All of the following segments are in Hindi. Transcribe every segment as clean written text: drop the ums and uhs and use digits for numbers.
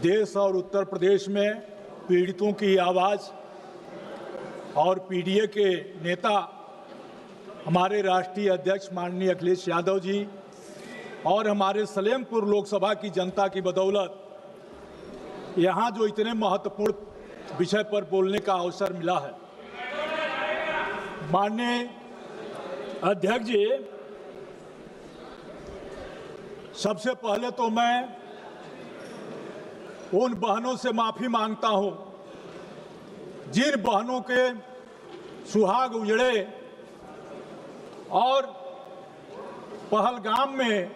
देश और उत्तर प्रदेश में पीड़ितों की आवाज़ और पीडीए के नेता हमारे राष्ट्रीय अध्यक्ष माननीय अखिलेश यादव जी और हमारे सलेमपुर लोकसभा की जनता की बदौलत यहाँ जो इतने महत्वपूर्ण विषय पर बोलने का अवसर मिला है। माननीय अध्यक्ष जी, सबसे पहले तो मैं उन बहनों से माफी मांगता हूं जिन बहनों के सुहाग उजड़े और पहलगाम में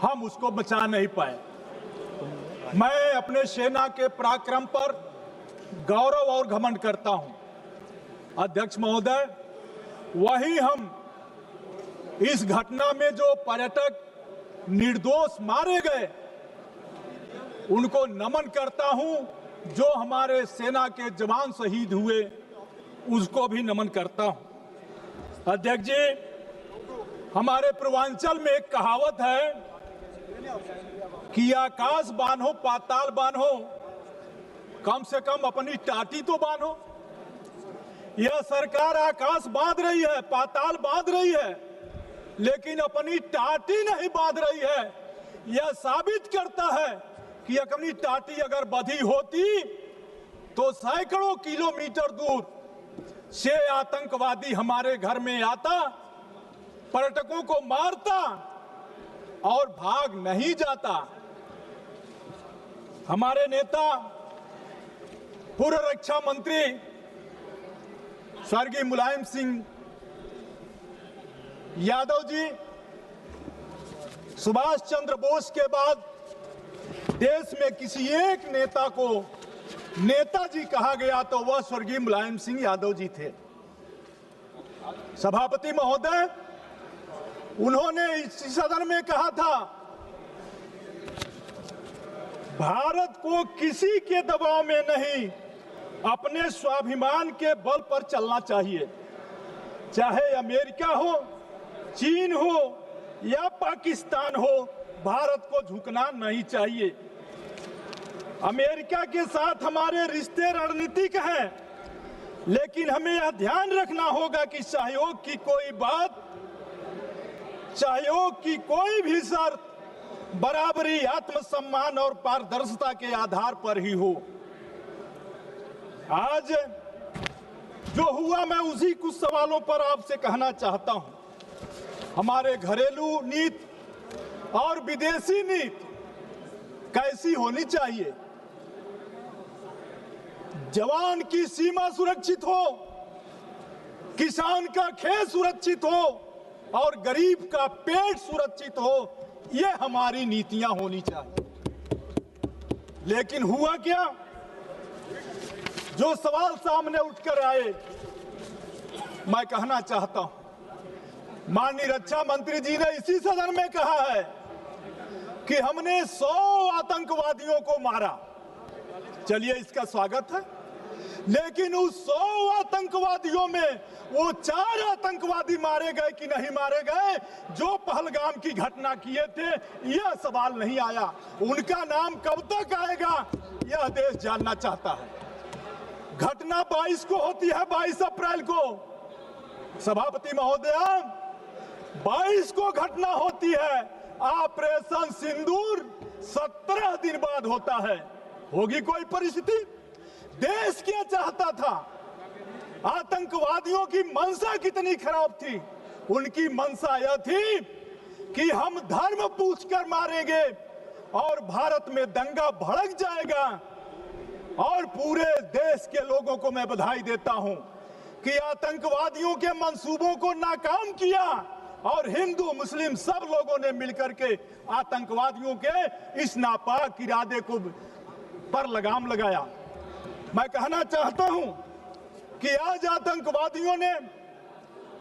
हम उसको बचा नहीं पाए। मैं अपने सेना के पराक्रम पर गौरव और घमंड करता हूं। अध्यक्ष महोदय, वहीं हम इस घटना में जो पर्यटक निर्दोष मारे गए उनको नमन करता हूं, जो हमारे सेना के जवान शहीद हुए उसको भी नमन करता हूं। अध्यक्ष जी, हमारे पूर्वांचल में एक कहावत है कि आकाश बांधो पाताल बांधो, कम से कम अपनी टाटी तो बांधो। यह सरकार आकाश बांध रही है, पाताल बांध रही है, लेकिन अपनी टाटी नहीं बांध रही है। यह साबित करता है कि अपनी टाटी अगर बंधी होती तो सैकड़ों किलोमीटर दूर से आतंकवादी हमारे घर में आता, पर्यटकों को मारता और भाग नहीं जाता। हमारे नेता पूर्व रक्षा मंत्री स्वर्गीय मुलायम सिंह यादव जी, सुभाष चंद्र बोस के बाद देश में किसी एक नेता को नेताजी कहा गया तो वह स्वर्गीय मुलायम सिंह यादव जी थे। सभापति महोदय, उन्होंने इस सदन में कहा था, भारत को किसी के दबाव में नहीं, अपने स्वाभिमान के बल पर चलना चाहिए। चाहे अमेरिका हो, चीन हो या पाकिस्तान हो, भारत को झुकना नहीं चाहिए। अमेरिका के साथ हमारे रिश्ते रणनीतिक हैं, लेकिन हमें यह ध्यान रखना होगा कि सहयोग की कोई बात, सहयोग की कोई भी शर्त बराबरी, आत्मसम्मान और पारदर्शिता के आधार पर ही हो। आज जो हुआ, मैं उसी कुछ सवालों पर आपसे कहना चाहता हूं। हमारे घरेलू नीति और विदेशी नीति कैसी होनी चाहिए? जवान की सीमा सुरक्षित हो, किसान का खेत सुरक्षित हो और गरीब का पेट सुरक्षित हो, ये हमारी नीतियां होनी चाहिए। लेकिन हुआ क्या? जो सवाल सामने उठकर आए, मैं कहना चाहता हूं, माननीय रक्षा मंत्री जी ने इसी सदन में कहा है कि हमने 100 आतंकवादियों को मारा। चलिए, इसका स्वागत है, लेकिन उस 100 आतंकवादियों में वो 4 आतंकवादी मारे गए कि नहीं मारे गए जो पहलगाम की घटना किए थे, यह सवाल नहीं आया। उनका नाम कब तक आएगा, यह देश जानना चाहता है। घटना 22 को होती है, 22 अप्रैल को। सभापति महोदय, 22 को घटना होती है, ऑपरेशन सिंदूर 17 दिन बाद होता है। होगी कोई परिस्थिति? देश क्या चाहता था? आतंकवादियों की मंशा कितनी खराब थी? उनकी मंशा यह थी कि हम धर्म पूछकर मारेंगे और भारत में दंगा भड़क जाएगा। और पूरे देश के लोगों को मैं बधाई देता हूं कि आतंकवादियों के मंसूबों को नाकाम किया और हिंदू मुस्लिम सब लोगों ने मिलकर के आतंकवादियों के इस नापाक इरादे को पर लगाम लगाया। मैं कहना चाहता हूं कि आज आतंकवादियों ने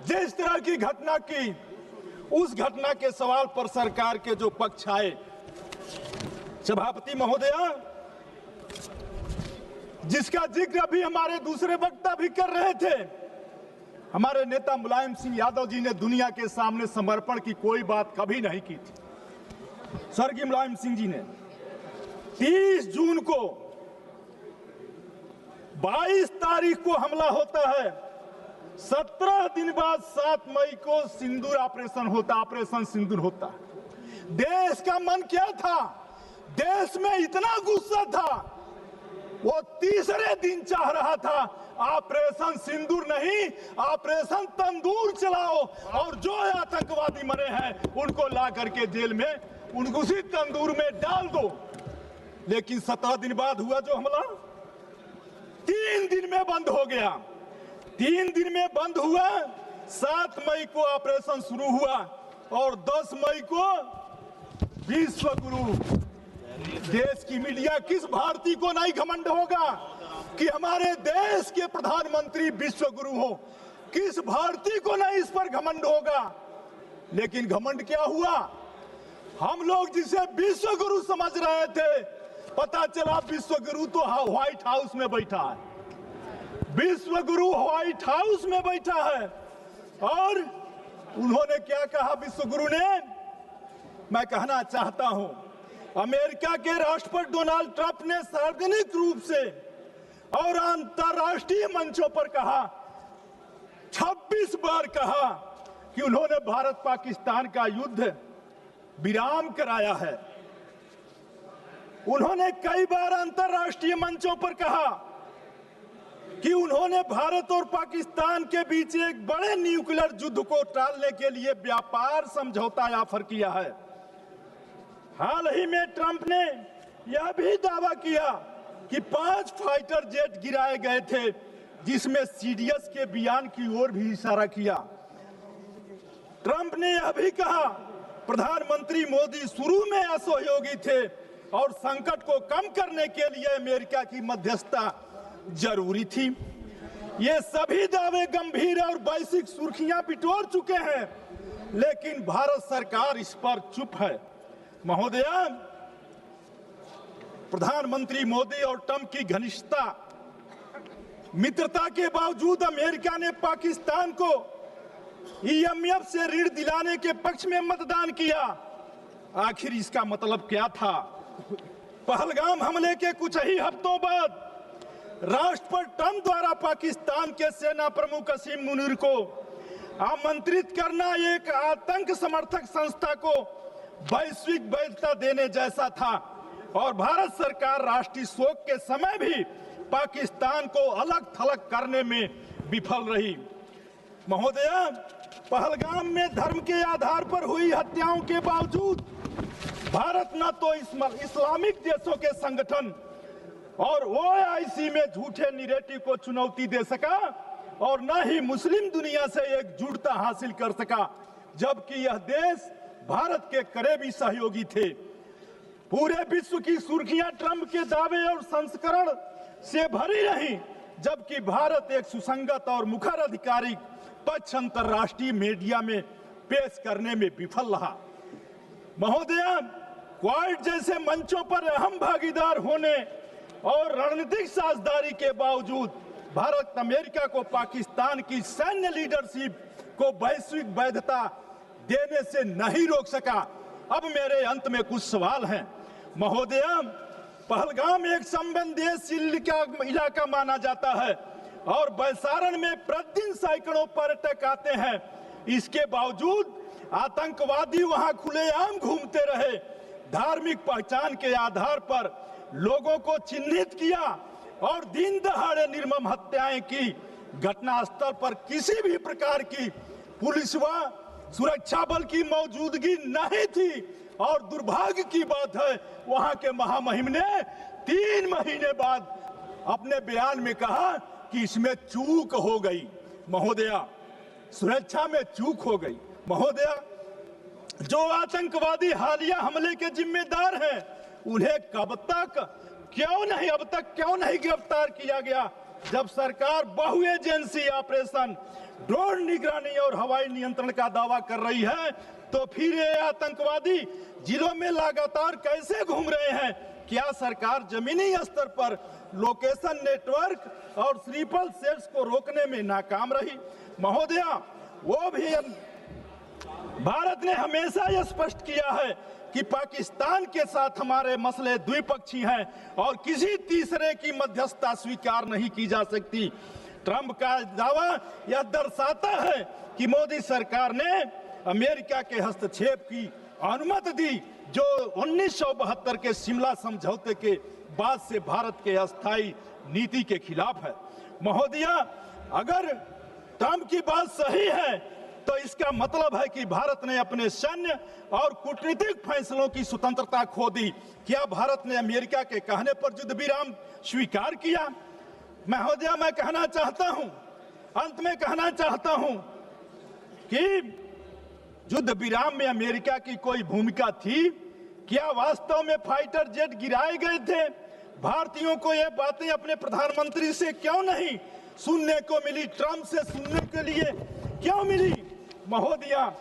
जिस तरह की घटना की, उस घटना के सवाल पर सरकार के जो पक्ष आए, सभापति महोदया, जिसका जिक्र अभी हमारे दूसरे वक्ता भी कर रहे थे, हमारे नेता मुलायम सिंह यादव जी ने दुनिया के सामने समर्पण की कोई बात कभी नहीं की थी। स्वर्गीय मुलायम सिंह जी ने 30 जून को 22 तारीख को हमला होता है, 17 दिन बाद 7 मई को सिंदूर ऑपरेशन सिंदूर होता है। देश का मन क्या था? देश में इतना गुस्सा था, वो तीसरे दिन चाह रहा था ऑपरेशन सिंदूर नहीं, ऑपरेशन तंदूर चलाओ और जो आतंकवादी मरे हैं उनको ला करके जेल में उनको उसी तंदूर में डाल दो। लेकिन 17 दिन बाद हुआ जो हमला, 3 दिन में बंद हो गया। 3 दिन में बंद हुआ, 7 मई को ऑपरेशन शुरू हुआ और 10 मई को विश्व गुरु। देश की मीडिया किस भारतीय को नहीं घमंड होगा कि हमारे देश के प्रधानमंत्री विश्व गुरु हो? किस भारतीय को नहीं इस पर घमंड होगा? लेकिन घमंड क्या हुआ? हम लोग जिसे विश्व गुरु समझ रहे थे, पता चला विश्व गुरु तो व्हाइट हाउस में बैठा है। विश्व गुरु व्हाइट हाउस में बैठा है। और उन्होंने क्या कहा विश्व गुरु ने? मैं कहना चाहता हूं, अमेरिका के राष्ट्रपति डोनाल्ड ट्रंप ने सार्वजनिक रूप से और अंतरराष्ट्रीय मंचों पर कहा, 26 बार कहा कि उन्होंने भारत पाकिस्तान का युद्ध विराम कराया है। उन्होंने कई बार अंतरराष्ट्रीय मंचों पर कहा कि उन्होंने भारत और पाकिस्तान के बीच एक बड़े न्यूक्लियर युद्ध को टालने के लिए व्यापार समझौता ऑफर किया है। हाल ही में ट्रंप ने यह भी दावा किया कि 5 फाइटर जेट गिराए गए थे, जिसमें सीडीएस के बयान की ओर भी इशारा किया। ट्रंप ने यह भी कहा प्रधानमंत्री मोदी शुरू में असहयोगी थे और संकट को कम करने के लिए अमेरिका की मध्यस्थता जरूरी थी। ये सभी दावे गंभीर और वैश्विक सुर्खियां बिटोर चुके हैं, लेकिन भारत सरकार इस पर चुप है। महोदया, प्रधानमंत्री मोदी और ट्रंप की घनिष्ठता मित्रता के बावजूद अमेरिका ने पाकिस्तान को IMF से ऋण दिलाने के पक्ष में मतदान किया। आखिर इसका मतलब क्या था? पहलगाम हमले के कुछ ही हफ्तों बाद राष्ट्रपति ट्रंप द्वारा पाकिस्तान के सेना प्रमुख असीम मुनीर को आमंत्रित करना एक आतंक समर्थक संस्था को वैश्विक वैधता देने जैसा था और भारत सरकार राष्ट्रीय शोक के समय भी पाकिस्तान को अलग थलग करने में विफल रही। महोदया, पहलगाम में धर्म के आधार पर हुई हत्याओं के बावजूद भारत न तो इस्लामिक देशों के संगठन और OIC में झूठे निरेटिव को चुनौती दे सका और न ही मुस्लिम दुनिया से एकजुटता हासिल कर सका, जबकि यह देश भारत के करीबी सहयोगी थे। पूरे विश्व की सुर्खियां ट्रंप के दावे और संस्करण से भरी रही, जबकि भारत एक सुसंगत और मुखर आधिकारिक पक्ष अंतरराष्ट्रीय मीडिया में पेश करने में विफल रहा। महोदया, क्वाड जैसे मंचों पर अहम भागीदार होने और रणनीतिक साझेदारी के बावजूद भारत अमेरिका को पाकिस्तान की सैन्य लीडरशिप को वैश्विक वैधता देने से नहीं रोक सका। अब मेरे अंत में कुछ सवाल हैं। महोदया, पहलगाम एक संवेदनशील इलाका माना जाता है और बैसारण में प्रतिदिन सैकड़ों पर्यटक आते हैं। इसके बावजूद आतंकवादी वहां खुलेआम घूमते रहे, धार्मिक पहचान के आधार पर लोगों को चिन्हित किया और दिन दहाड़े निर्मम हत्याएं की। घटनास्थल पर किसी भी प्रकार की पुलिस व सुरक्षा बल की मौजूदगी नहीं थी और दुर्भाग्य की बात है, वहां के महामहिम ने 3 महीने बाद अपने बयान में कहा कि इसमें चूक हो गई। महोदया, सुरक्षा में चूक हो गई। महोदया, जो आतंकवादी हालिया हमले के जिम्मेदार हैं, उन्हें अब तक क्यों नहीं गिरफ्तार किया गया? जब सरकार बहु एजेंसी ऑपरेशन, ड्रोन निगरानी और हवाई नियंत्रण का दावा कर रही है, तो फिर ये आतंकवादी जिलों में लगातार कैसे घूम रहे हैं? क्या सरकार जमीनी स्तर पर लोकेशन नेटवर्क और स्लीपर सेल्स को रोकने में नाकाम रही? महोदया, वो भी भारत ने हमेशा यह स्पष्ट किया है कि पाकिस्तान के साथ हमारे मसले द्विपक्षीय हैं और किसी तीसरे की मध्यस्थता स्वीकार नहीं की जा सकती। ट्रंप का दावा यह दर्शाता है कि मोदी सरकार ने अमेरिका के हस्तक्षेप की अनुमति दी, जो 1972 के शिमला समझौते के बाद से भारत के अस्थायी नीति के खिलाफ है। महोदया, अगर ट्रंप की बात सही है तो इसका मतलब है कि भारत ने अपने सैन्य और कूटनीतिक फैसलों की स्वतंत्रता खो दी। क्या भारत ने अमेरिका के कहने पर युद्ध विराम स्वीकार किया? महोदया, मैं कहना चाहता हूं, अंत में कहना चाहता हूं कि युद्ध विराम में अमेरिका की कोई भूमिका थी? क्या वास्तव में फाइटर जेट गिराए गए थे? भारतीयों को ये बातें अपने प्रधानमंत्री से क्यों नहीं सुनने को मिली? ट्रंप से सुनने के लिए क्यों मिली? महोदया,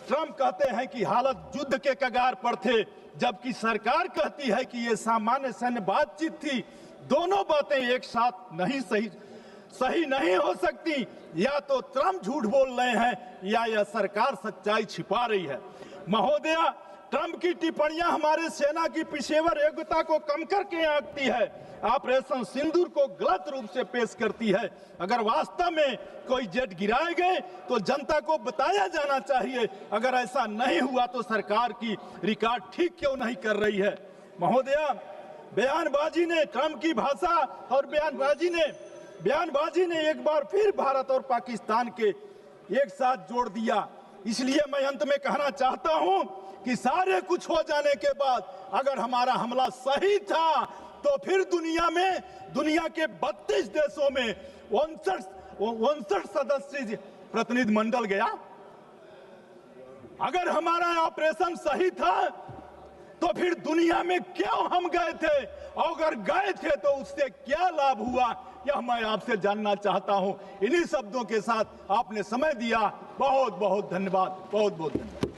ट्रंप कहते हैं कि हालत युद्ध के कगार पर थे, जबकि सरकार कहती है कि ये सामान्य सैन्य बातचीत थी। दोनों बातें एक साथ नहीं सही नहीं हो सकती। या तो ट्रंप झूठ बोल रहे हैं या यह सरकार सच्चाई छिपा रही है। महोदया, ट्रंप की टिप्पणियां हमारे सेना की पेशेवर योग्यता को कम करके आंकती है, ऑपरेशन सिंदूर को गलत रूप से पेश करती है। अगर वास्तव में कोई जेट गिराए गए तो जनता को बताया जाना चाहिए। अगर ऐसा नहीं हुआ तो सरकार की रिकॉर्ड ठीक क्यों नहीं कर रही है? महोदया, बयानबाजी ने ट्रंप की भाषा और बयानबाजी ने एक बार फिर भारत और पाकिस्तान के एक साथ जोड़ दिया। इसलिए मैं अंत में कहना चाहता हूं कि सारे कुछ हो जाने के बाद अगर हमारा हमला सही था तो फिर दुनिया के 32 देशों में 59 सदस्य प्रतिनिधि मंडल गया। अगर हमारा ऑपरेशन सही था तो फिर दुनिया में क्यों हम गए थे? अगर गए थे तो उससे क्या लाभ हुआ, यह मैं आपसे जानना चाहता हूं। इन्हीं शब्दों के साथ आपने समय दिया। बहुत बहुत धन्यवाद, बहुत बहुत धन्यवाद।